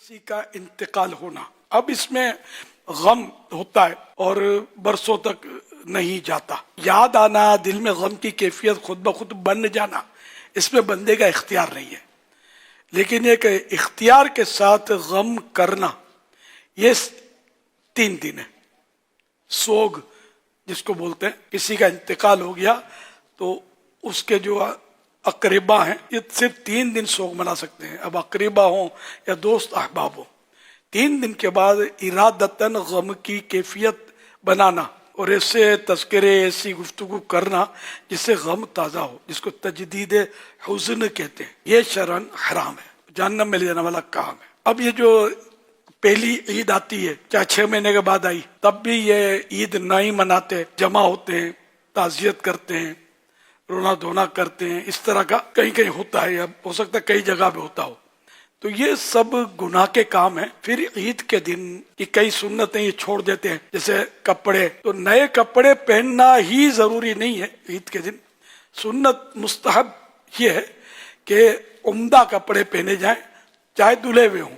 किसी का इंतकाल होना। अब इसमें गम होता है और बरसों तक नहीं जाता। याद आना, दिल में गम की कैफियत खुद ब खुद बन जाना, इसमें बंदे का इख्तियार नहीं है। लेकिन एक इख्तियार के साथ गम करना, ये 3 दिन है। सोग जिसको बोलते हैं, किसी का इंतकाल हो गया तो उसके जो अकरीबा हैं, ये सिर्फ 3 दिन सोग मना सकते हैं। अब अकरीबा हो या दोस्त अहबाब हो, 3 दिन के बाद इरादतन गम की कैफियत बनाना और ऐसे तस्करे, ऐसी गुफ्तगू करना जिससे गम ताज़ा हो, जिसको तजदीद हुज़्न कहते हैं, ये शरन हराम है, जहन्नम में ले जाने वाला काम है। अब ये जो पहली ईद आती है, चाहे 6 महीने के बाद आई, तब भी ये ईद नहीं मनाते, जमा होते हैं, ताज़ियत करते हैं, रोना धोना करते हैं। इस तरह का कहीं कहीं होता है, अब हो सकता है कई जगह पे होता हो। तो ये सब गुनाह के काम है। फिर ईद के दिन की कई सुन्नतें ये छोड़ देते हैं, जैसे कपड़े, तो नए कपड़े पहनना ही जरूरी नहीं है ईद के दिन। सुन्नत मुस्तहब ये है कि उम्दा कपड़े पहने जाएं, चाहे दुल्हे हुए हों,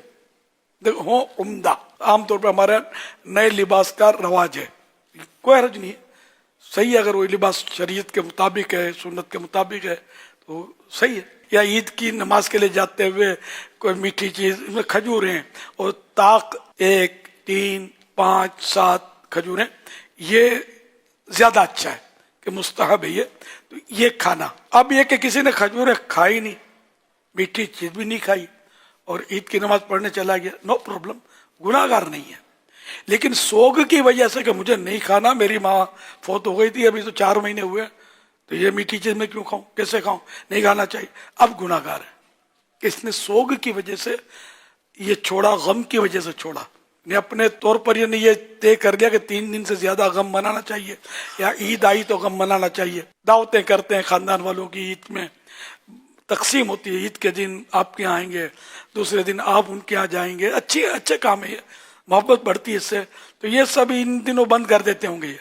देखो हो उम्दा। आमतौर पर हमारे नए लिबास का रवाज है, कोई हर्ज नहीं है, सही है। अगर वही लिबास शरीयत के मुताबिक है, सुन्नत के मुताबिक है तो सही है। या ईद की नमाज के लिए जाते हुए कोई मीठी चीज, इसमें खजूर हैं और ताक 1, 3, 5, 7 खजूरें, ये ज्यादा अच्छा है कि मुस्तहब है ये, तो ये खाना। अब ये कि किसी ने खजूरें खाई नहीं, मीठी चीज भी नहीं खाई और ईद की नमाज पढ़ने चला गया, नो प्रॉब्लम, गुनाहगार नहीं है। लेकिन सोग की वजह से कि मुझे नहीं खाना, मेरी माँ फौत हो गई थी, अभी तो 4 महीने हुए, तो ये मीठी चीज मैं क्यों खाऊं, कैसे खाऊं, नहीं खाना चाहिए, अब गुनाहगार है कि इसने सोग की वजह से ये छोड़ा, गम की वजह से छोड़ा। ने अपने तौर पर ये नहीं ये तय कर दिया कि 3 दिन से ज्यादा गम मनाना चाहिए या ईद आई तो गम मनाना चाहिए। दावतें करते हैं खानदान वालों की, ईद में तकसीम होती है, ईद के दिन आपके यहाँ आएंगे, दूसरे दिन आप उनके यहाँ जाएंगे, अच्छे काम है ये, मोहब्बत बढ़ती है इससे। तो ये सब इन दिनों बंद कर देते होंगे ये,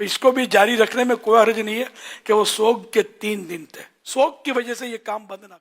तो इसको भी जारी रखने में कोई हर्ज नहीं है कि वो सोग के 3 दिन थे, सोग की वजह से ये काम बंद ना